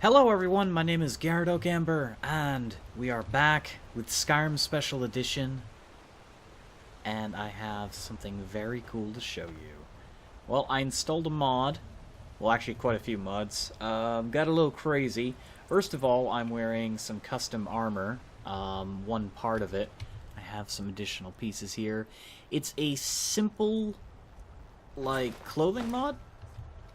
Hello everyone, my name is Garrett Oakamber, and we are back with Skyrim Special Edition, and I have something very cool to show you. Well, I installed a mod, well actually quite a few mods, got a little crazy. First of all, I'm wearing some custom armor, one part of it. I have some additional pieces here. It's a simple, like, clothing mod,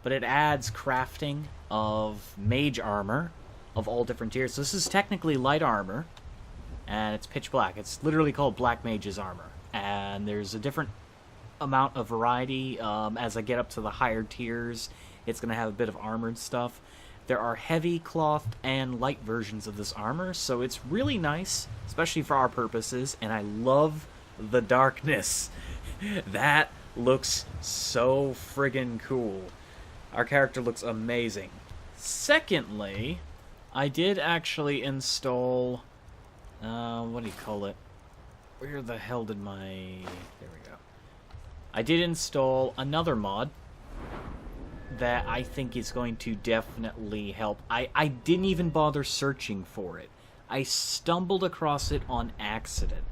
but it adds crafting of mage armor of all different tiers. So this is technically light armor, and it's pitch black. It's literally called Black Mage's armor, and there's a different amount of variety. As I get up to the higher tiers, it's going to have a bit of armored stuff. There are heavy cloth and light versions of this armor, so it's really nice, especially for our purposes, and I love the darkness. That looks so friggin' cool. Our character looks amazing. Secondly, I did actually install... what do you call it? Where the hell did my... There we go. I did install another mod that I think is going to definitely help. I didn't even bother searching for it. I stumbled across it on accident.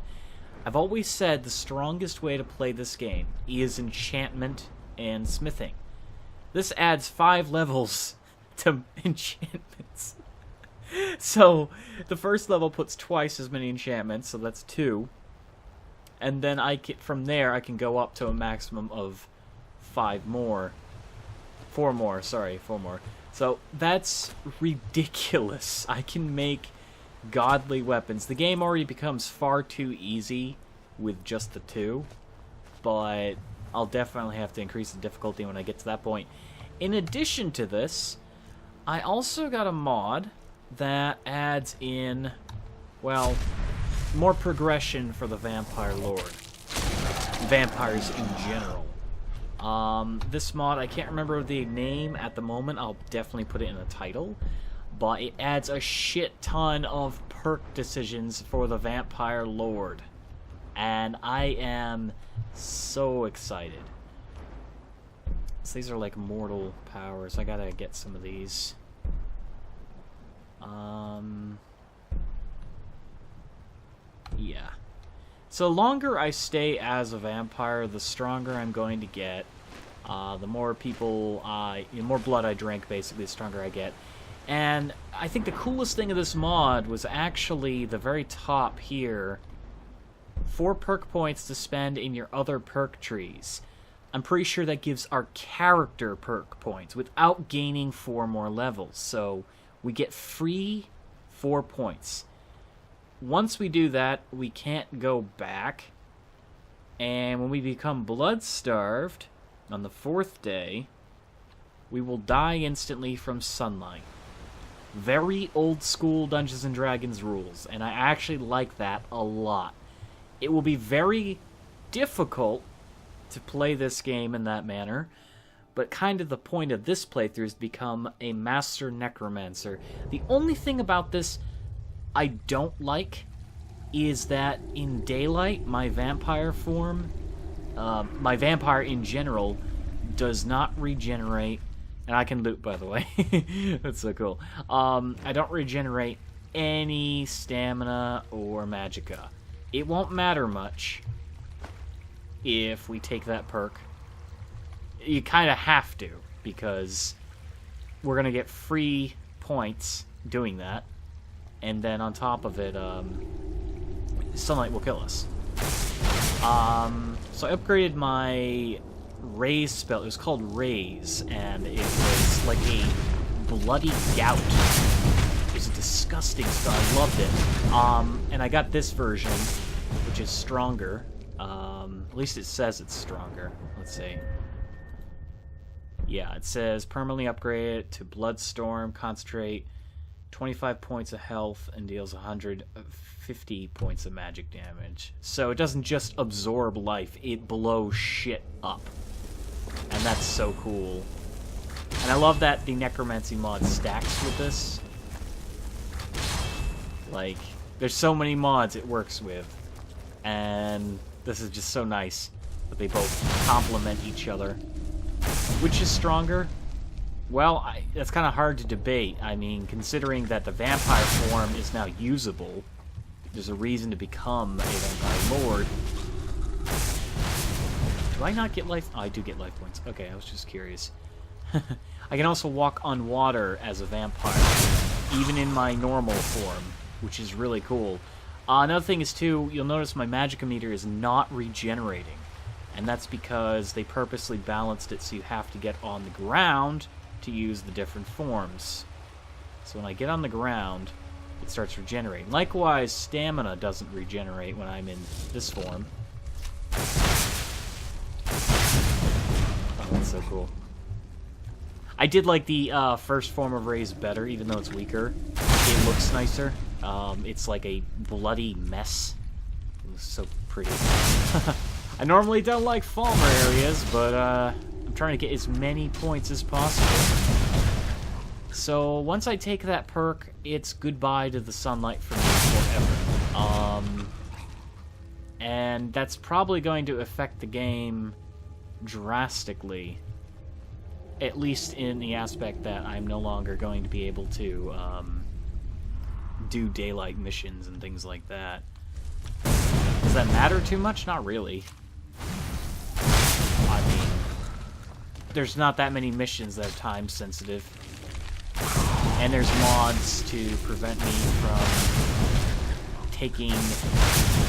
I've always said the strongest way to play this game is enchantment and smithing. This adds 5 levels to enchantments. So, the first level puts twice as many enchantments, so that's 2. And then from there, I can go up to a maximum of 4 more. So, that's ridiculous. I can make godly weapons. The game already becomes far too easy with just the 2, but I'll definitely have to increase the difficulty when I get to that point. In addition to this, I also got a mod that adds in, well, more progression for the Vampire Lord. Vampires in general. This mod, I can't remember the name at the moment. I'll definitely put it in the title. But it adds a shit ton of perk decisions for the Vampire Lord. And I am so excited. So these are like mortal powers. I gotta get some of these. Yeah. So the longer I stay as a vampire, the stronger I'm going to get. The more more blood I drink, basically, the stronger I get. And I think the coolest thing of this mod was actually the very top here. 4 perk points to spend in your other perk trees. I'm pretty sure that gives our character perk points without gaining 4 more levels. So we get free 4 points. Once we do that, we can't go back. And when we become blood-starved on the 4th day, we will die instantly from sunlight. Very old-school Dungeons & Dragons rules, and I actually like that a lot. It will be very difficult to play this game in that manner, but kind of the point of this playthrough is to become a master necromancer. The only thing about this I don't like is that in daylight, my vampire form, my vampire in general, does not regenerate, and I can loot, by the way. That's so cool. I don't regenerate any stamina or magicka. It won't matter much if we take that perk. You kind of have to, because we're going to get free points doing that. And then on top of it, sunlight will kill us. So I upgraded my Raise spell. It was called Raise, and it was like a bloody gout. It was a disgusting spell. I loved it. And I got this version, which is stronger. At least it says it's stronger. Let's see. Yeah, it says permanently upgrade it to Bloodstorm, concentrate, 25 points of health, and deals 150 points of magic damage. So it doesn't just absorb life, it blows shit up. And that's so cool. And I love that the Necromancy mod stacks with this. Like, there's so many mods it works with. And this is just so nice that they both complement each other. Which is stronger? Well, that's kind of hard to debate. I mean, considering that the vampire form is now usable, there's a reason to become a vampire lord. Do I not get life? Oh, I do get life points. Okay, I was just curious. I can also walk on water as a vampire, even in my normal form, which is really cool. Another thing is, too, you'll notice my magicka meter is not regenerating. And that's because they purposely balanced it so you have to get on the ground to use the different forms. So when I get on the ground, it starts regenerating. Likewise, stamina doesn't regenerate when I'm in this form. Oh, that's so cool. I did like the first form of Raise better, even though it's weaker. It looks nicer. It's like a bloody mess. It looks so pretty. I normally don't like Falmer areas, but I'm trying to get as many points as possible. So once I take that perk, it's goodbye to the sunlight for me forever. And that's probably going to affect the game drastically. At least in the aspect that I'm no longer going to be able to do daylight missions and things like that. Does that matter too much? Not really. I mean, there's not that many missions that are time sensitive. And there's mods to prevent me from taking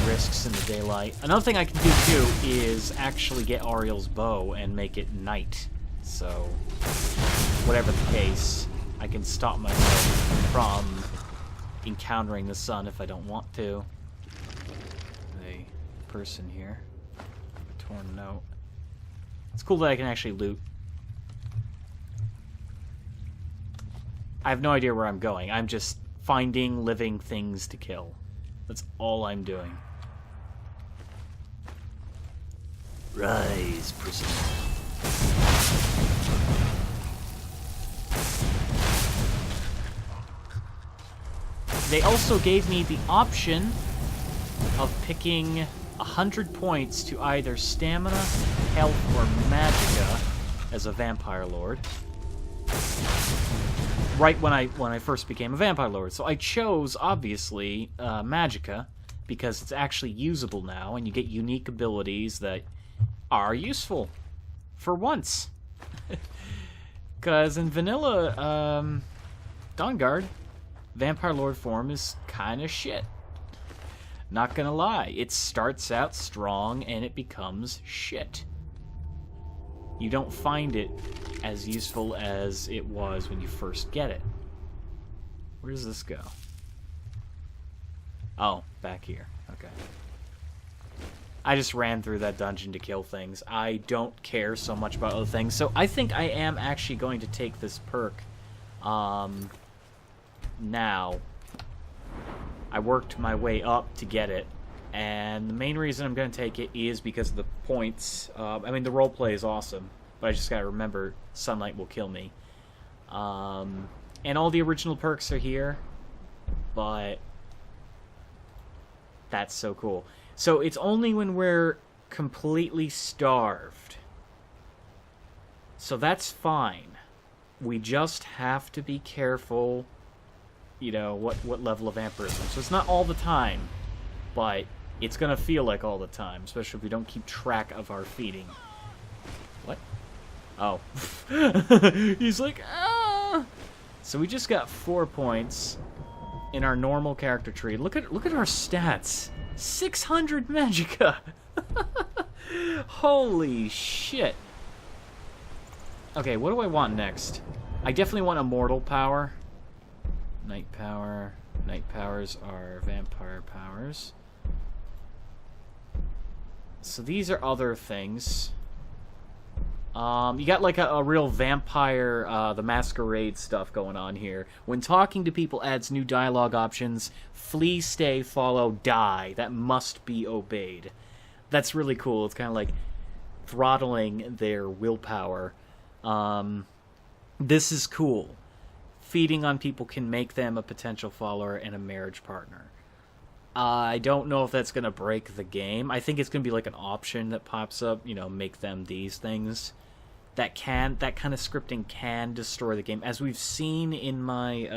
risks in the daylight. Another thing I can do too is actually get Ariel's bow and make it night. So, whatever the case, I can stop myself from encountering the sun if I don't want to. A person here. A torn note. It's cool that I can actually loot. I have no idea where I'm going. I'm just finding living things to kill. That's all I'm doing. Rise, prisoner. They also gave me the option of picking 100 points to either stamina, health, or magicka as a vampire lord. Right when I first became a vampire lord. So I chose, obviously, magicka, because it's actually usable now, and you get unique abilities that are useful. For once. Because in vanilla, Dawnguard, vampire lord form is kind of shit. Not gonna lie. It starts out strong, and it becomes shit. You don't find it as useful as it was when you first get it. Where does this go? Oh, back here. Okay. I just ran through that dungeon to kill things. I don't care so much about other things. So I think I am actually going to take this perk now. I worked my way up to get it. And the main reason I'm going to take it is because of the points. I mean, the roleplay is awesome, but I just got to remember sunlight will kill me. And all the original perks are here, but that's so cool. So it's only when we're completely starved. So that's fine. We just have to be careful, you know, what level of vampirism. So it's not all the time, but it's going to feel like all the time, especially if we don't keep track of our feeding. What? Oh. He's like, ah! So we just got 4 points in our normal character tree. Look at our stats. 600 magicka! Holy shit. Okay, what do I want next? I definitely want immortal power. Night power. Night powers are vampire powers. So these are other things. You got like a real vampire, the masquerade stuff going on here. When talking to people adds new dialogue options. Flee, stay, follow, die. That must be obeyed. That's really cool. It's kind of like throttling their willpower. This is cool. Feeding on people can make them a potential follower and a marriage partner. I don't know if that's going to break the game. I think it's going to be like an option that pops up, you know, make them these things. that kind of scripting can destroy the game, as we've seen in my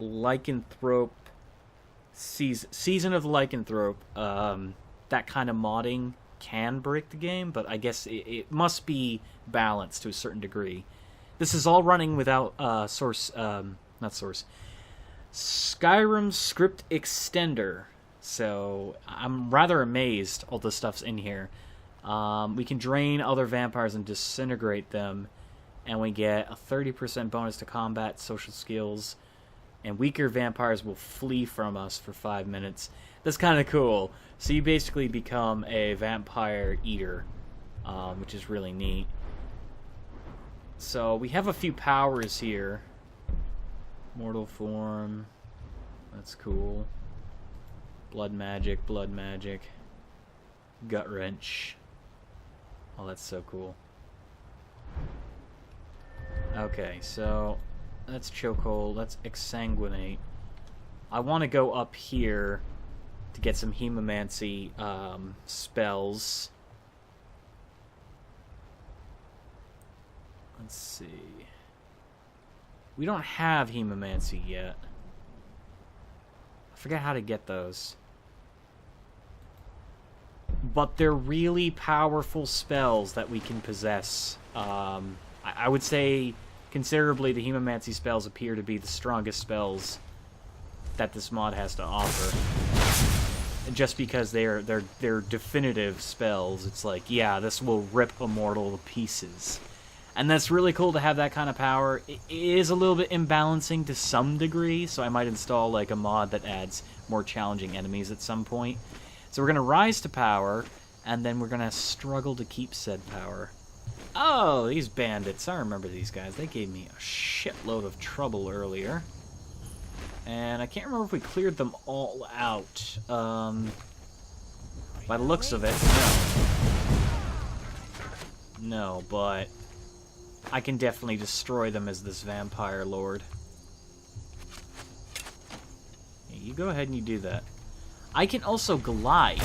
lycanthrope season of the lycanthrope. That kind of modding can break the game, but I guess it must be balanced to a certain degree. This is all running without Skyrim script extender, so I'm rather amazed all the stuff's in here. We can drain other vampires and disintegrate them, and we get a 30% bonus to combat, social skills, and weaker vampires will flee from us for 5 minutes. That's kind of cool. So you basically become a vampire eater, which is really neat. So we have a few powers here. Mortal form. That's cool. Blood magic. Gut wrench. Oh, that's so cool. Okay, so that's chokehold. That's exsanguinate. I want to go up here to get some hemomancy spells. Let's see. We don't have hemomancy yet. I forget how to get those. But they're really powerful spells that we can possess. I would say considerably the hemomancy spells appear to be the strongest spells that this mod has to offer. Just because they're definitive spells, it's like, yeah, this will rip a mortal to pieces. And that's really cool to have that kind of power. It is a little bit imbalancing to some degree, so I might install like a mod that adds more challenging enemies at some point. So we're going to rise to power, and then we're going to struggle to keep said power. Oh, these bandits. I remember these guys. They gave me a shitload of trouble earlier. And I can't remember if we cleared them all out. By the looks of it, no. No, but I can definitely destroy them as this vampire lord. Yeah, you go ahead and you do that. I can also glide.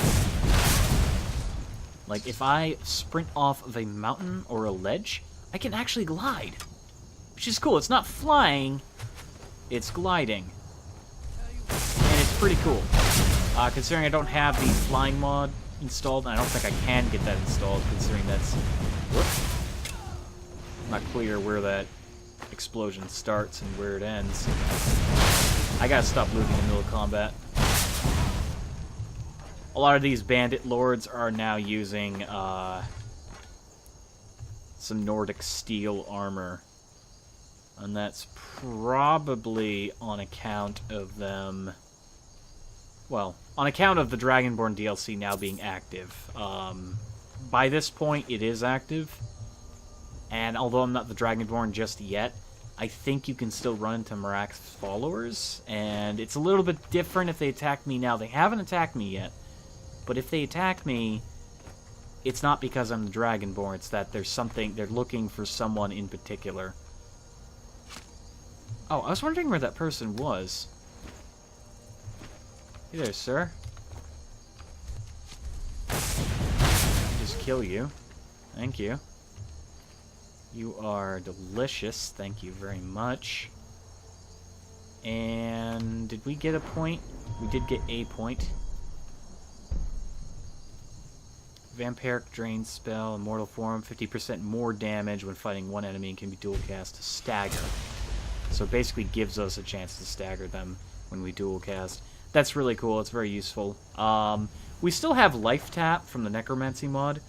Like, if I sprint off of a mountain or a ledge, I can actually glide. Which is cool. It's not flying, it's gliding. And it's pretty cool. Considering I don't have the flying mod installed, and I don't think I can get that installed, considering that's... Whoops. Not clear where that explosion starts and where it ends. I gotta stop looting in the middle of combat. A lot of these bandit lords are now using some Nordic steel armor. And that's probably on account of them... Well, on account of the Dragonborn DLC now being active. By this point, it is active. And although I'm not the Dragonborn just yet, I think you can still run into Marax's followers. And it's a little bit different if they attack me now. They haven't attacked me yet. But if they attack me, it's not because I'm the Dragonborn. It's that there's something... They're looking for someone in particular. Oh, I was wondering where that person was. Hey there, sir. Just kill you. Thank you. You are delicious. Thank you very much. And did we get a point? We did get a point. Vampiric Drain spell, Immortal Form, 50% more damage when fighting one enemy and can be dual cast to stagger. So it basically gives us a chance to stagger them when we dual cast. That's really cool. It's very useful. We still have Life Tap from the Necromancy mod.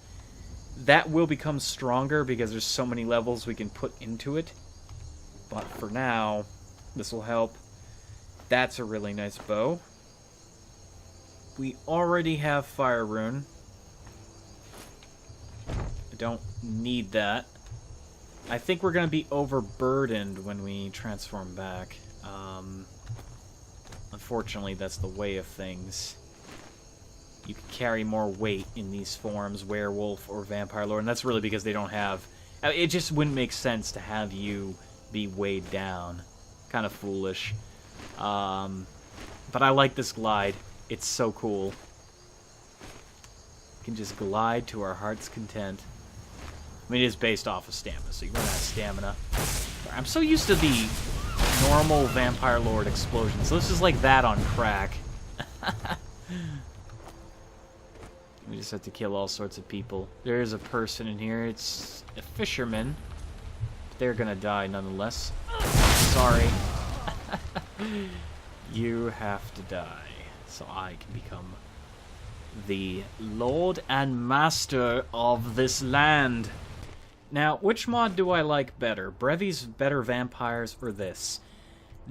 That will become stronger because there's so many levels we can put into it. But for now, this will help. That's a really nice bow. We already have Fire Rune. I don't need that. I think we're going to be overburdened when we transform back. Unfortunately, that's the way of things. You can carry more weight in these forms, werewolf or vampire lord, and that's really because they don't have... It just wouldn't make sense to have you be weighed down. Kind of foolish. But I like this glide. It's so cool. We can just glide to our heart's content. I mean, it is based off of stamina, so you run out of stamina. I'm so used to the normal Vampire Lord explosion, so this is like that on crack. We just have to kill all sorts of people. There is a person in here. It's a fisherman. They're gonna die nonetheless. Sorry. You have to die, so I can become the Lord and Master of this land. Now, which mod do I like better? Brevi's Better Vampires or this?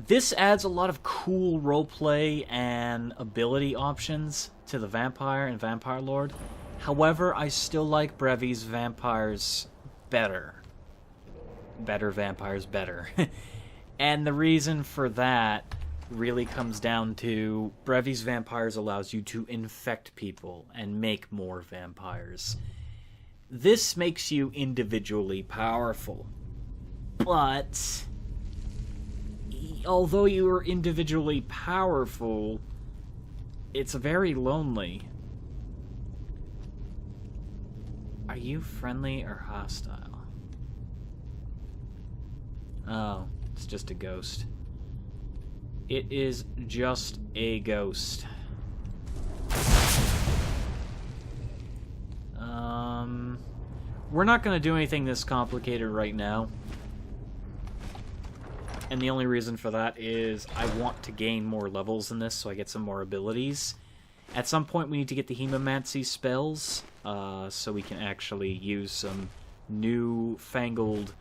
This adds a lot of cool roleplay and ability options to the Vampire and Vampire Lord. However, I still like Brevi's Vampires better. Better Vampires better. And the reason for that really comes down to Brevi's Vampires allows you to infect people and make more vampires. This makes you individually powerful. But although you are individually powerful, it's very lonely. Are you friendly or hostile? Oh, it's just a ghost. It is just a ghost. We're not going to do anything this complicated right now. And the only reason for that is I want to gain more levels in this so I get some more abilities. At some point we need to get the Hemomancy spells, so we can actually use some new-fangled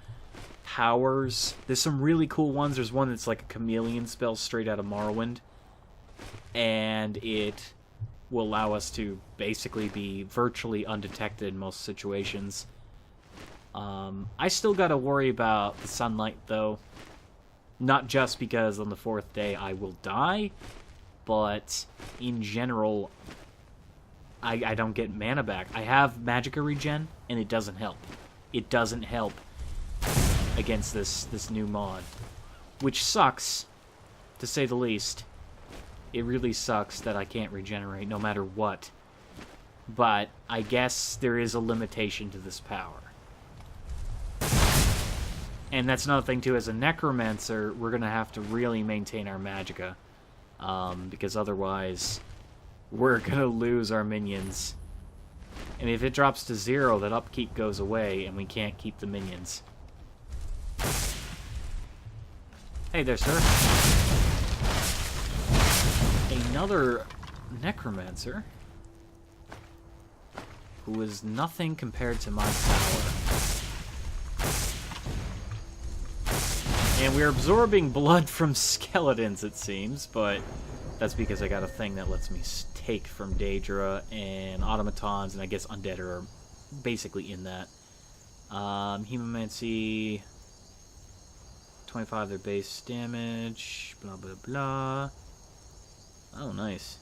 powers. There's some really cool ones. There's one that's like a chameleon spell straight out of Morrowind. And it will allow us to basically be virtually undetected in most situations. I still gotta worry about the sunlight, though. Not just because on the 4th day I will die, but in general, I don't get mana back. I have Magicka regen, and it doesn't help. It doesn't help against this new mod. Which sucks, to say the least. It really sucks that I can't regenerate no matter what. But I guess there is a limitation to this power. And that's another thing, too. As a Necromancer, we're going to have to really maintain our Magicka. Because otherwise, we're going to lose our minions. And if it drops to 0, that upkeep goes away, and we can't keep the minions. Hey there, sir. Another Necromancer, who is nothing compared to my power. And we're absorbing blood from skeletons, it seems, but that's because I got a thing that lets me take from Daedra and automatons, and I guess undead are basically in that. Hemomancy, 25 their base damage, blah blah blah. Oh, nice.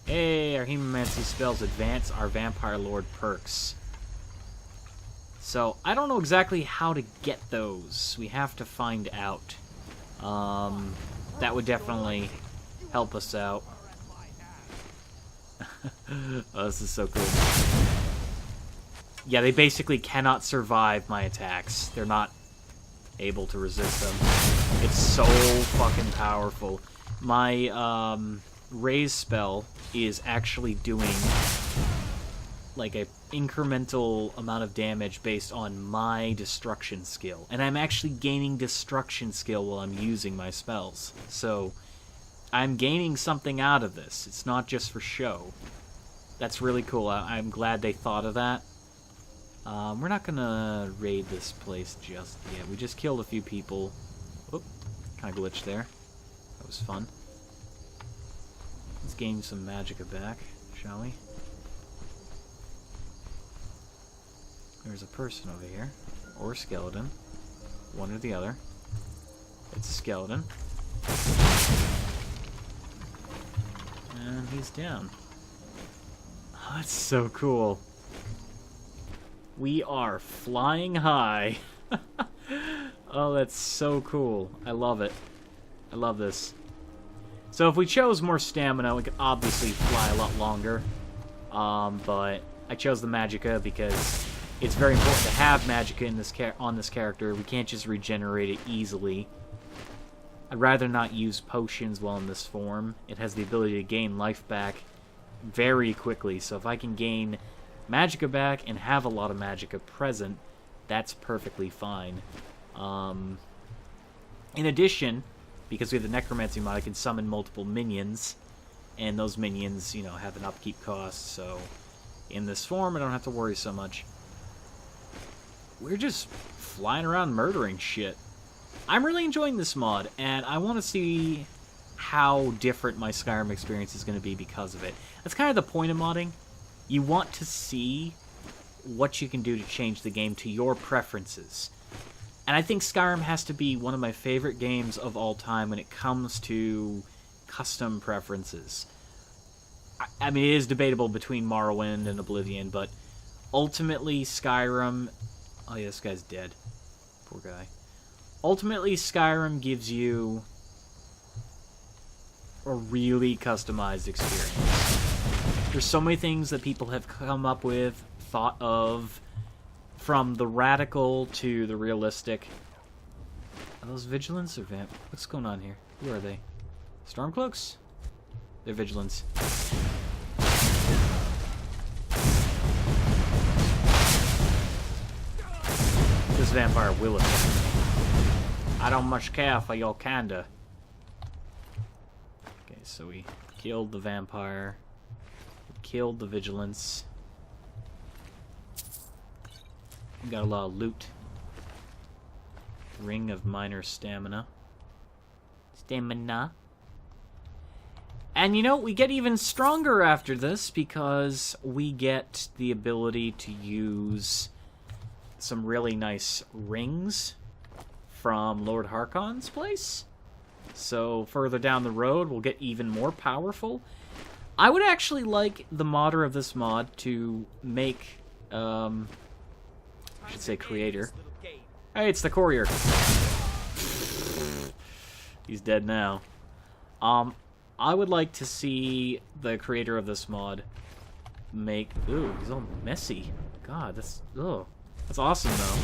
Hey, our Hemomancy spells advance our Vampire Lord perks. So, I don't know exactly how to get those. We have to find out. That would definitely help us out. Oh, this is so cool. Yeah, they basically cannot survive my attacks. They're not able to resist them. It's so fucking powerful. My raise spell is actually doing like a incremental amount of damage based on my destruction skill. And I'm actually gaining destruction skill while I'm using my spells. So I'm gaining something out of this. It's not just for show. That's really cool. I'm glad they thought of that. We're not gonna raid this place just yet. We just killed a few people. Oop, kind of glitched there. That was fun. Let's gain some Magicka back, shall we? There's a person over here. Or a skeleton. One or the other. It's a skeleton. And he's down. Oh, that's so cool. We are flying high. Oh, that's so cool. I love it. I love this. So if we chose more stamina, we could obviously fly a lot longer. But I chose the Magicka because it's very important to have magicka in this on this character. We can't just regenerate it easily. I'd rather not use potions while in this form. It has the ability to gain life back very quickly, so if I can gain magicka back and have a lot of magicka present, that's perfectly fine. In addition, because we have the necromancy mod, I can summon multiple minions, and those minions, you know, have an upkeep cost, so in this form I don't have to worry so much. We're just flying around murdering shit. I'm really enjoying this mod, and I want to see how different my Skyrim experience is going to be because of it. That's kind of the point of modding. You want to see what you can do to change the game to your preferences. And I think Skyrim has to be one of my favorite games of all time when it comes to custom preferences. I mean, it is debatable between Morrowind and Oblivion, but ultimately Skyrim... Oh yeah, this guy's dead. Poor guy. Ultimately, Skyrim gives you a really customized experience. There's so many things that people have come up with, thought of, from the radical to the realistic. Are those vigilants or vamp? What's going on here? Who are they? Stormcloaks? They're vigilants. This vampire will attack. I don't much care for your candor. Okay, so we killed the vampire. We killed the vigilance. We got a lot of loot. Ring of minor stamina. And you know, we get even stronger after this because we get the ability to use some really nice rings from Lord Harkon's place. So further down the road, we'll get even more powerful. I would actually like the modder of this mod to make, I should say creator. Hey, it's the courier. He's dead now. I would like to see the creator of this mod make... Ooh, he's all messy. God, that's awesome, though.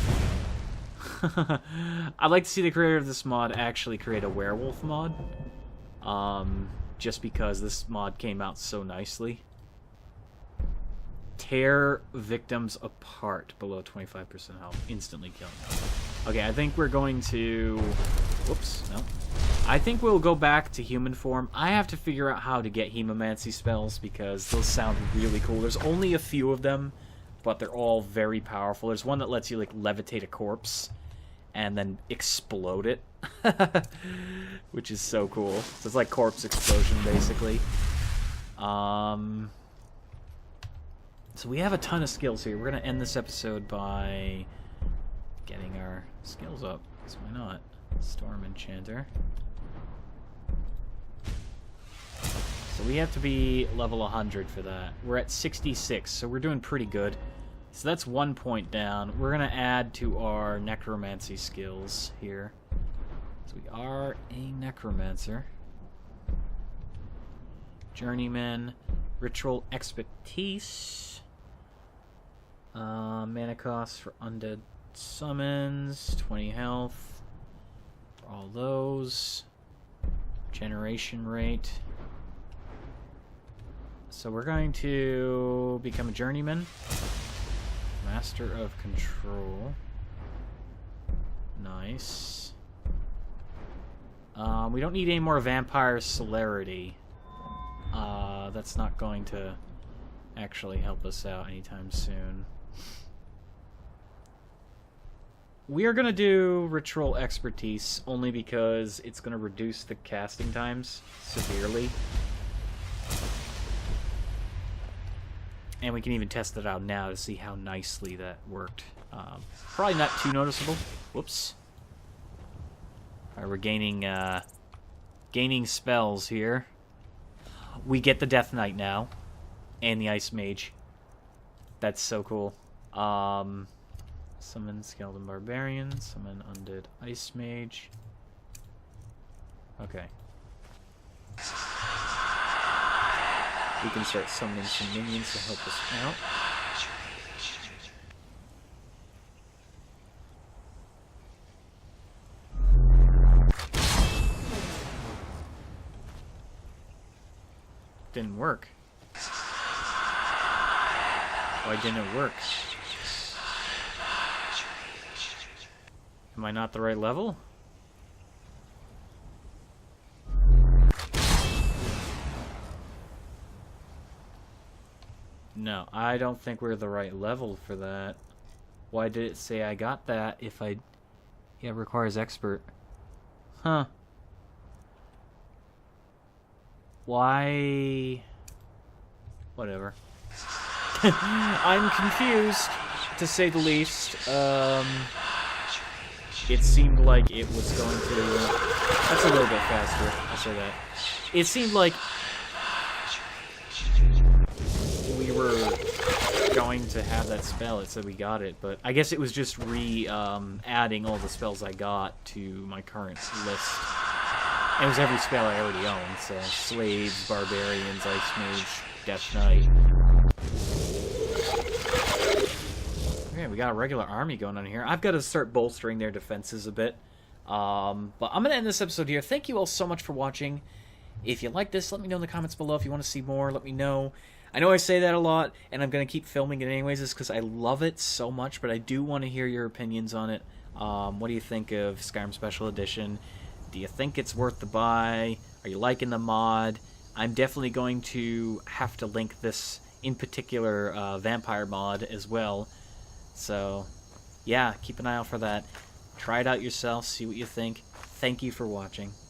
I'd like to see the creator of this mod actually create a werewolf mod. Just because this mod came out so nicely. Tear victims apart below 25% health. Instantly killing them. Okay, I think we're going to... Whoops, no. I think we'll go back to human form. I have to figure out how to get hemomancy spells because those sound really cool. There's only a few of them, but they're all very powerful. There's one that lets you, like, levitate a corpse and then explode it. Which is so cool. So it's like corpse explosion, basically. So we have a ton of skills here. We're going to end this episode by getting our skills up. So why not? Storm Enchanter. So we have to be level 100 for that. We're at 66, so we're doing pretty good. So that's 1 point down. We're going to add to our necromancy skills here. So we are a necromancer. Journeyman. Ritual expertise. Mana cost for undead summons. 20 health. For all those. Generation rate. So we're going to become a journeyman. Master of Control. Nice. We don't need any more vampire celerity. That's not going to actually help us out anytime soon. We are going to do Ritual Expertise only because it's going to reduce the casting times severely. And we can even test it out now to see how nicely that worked. Probably not too noticeable. Whoops. Alright, we're gaining spells here. We get the Death Knight now. And the Ice Mage. That's so cool. Summon Skeleton Barbarian. Summon Undead Ice Mage. Okay. We can start summoning some minions to help us out. didn't work? Why didn't it work? Am I not the right level? No, I don't think we're the right level for that. Why did it say I got that if I... Yeah, it requires expert. Huh. Why... Whatever. I'm confused, to say the least. It seemed like it was going to... That's a little bit faster, I'll say that. It seemed like we were going to have that spell. It said we got it, but I guess it was just adding all the spells I got to my current list. And it was every spell I already owned, so Slaves, Barbarians, Ice Mage, Death Knight. Okay, we got a regular army going on here. I've got to start bolstering their defenses a bit. But I'm going to end this episode here. Thank you all so much for watching. If you like this, let me know in the comments below. If you want to see more, let me know. I know I say that a lot, and I'm going to keep filming it anyways, just because I love it so much, but I do want to hear your opinions on it. What do you think of Skyrim Special Edition? Do you think it's worth the buy? Are you liking the mod? I'm definitely going to have to link this, in particular, vampire mod as well. So, yeah, keep an eye out for that. Try it out yourself, see what you think. Thank you for watching.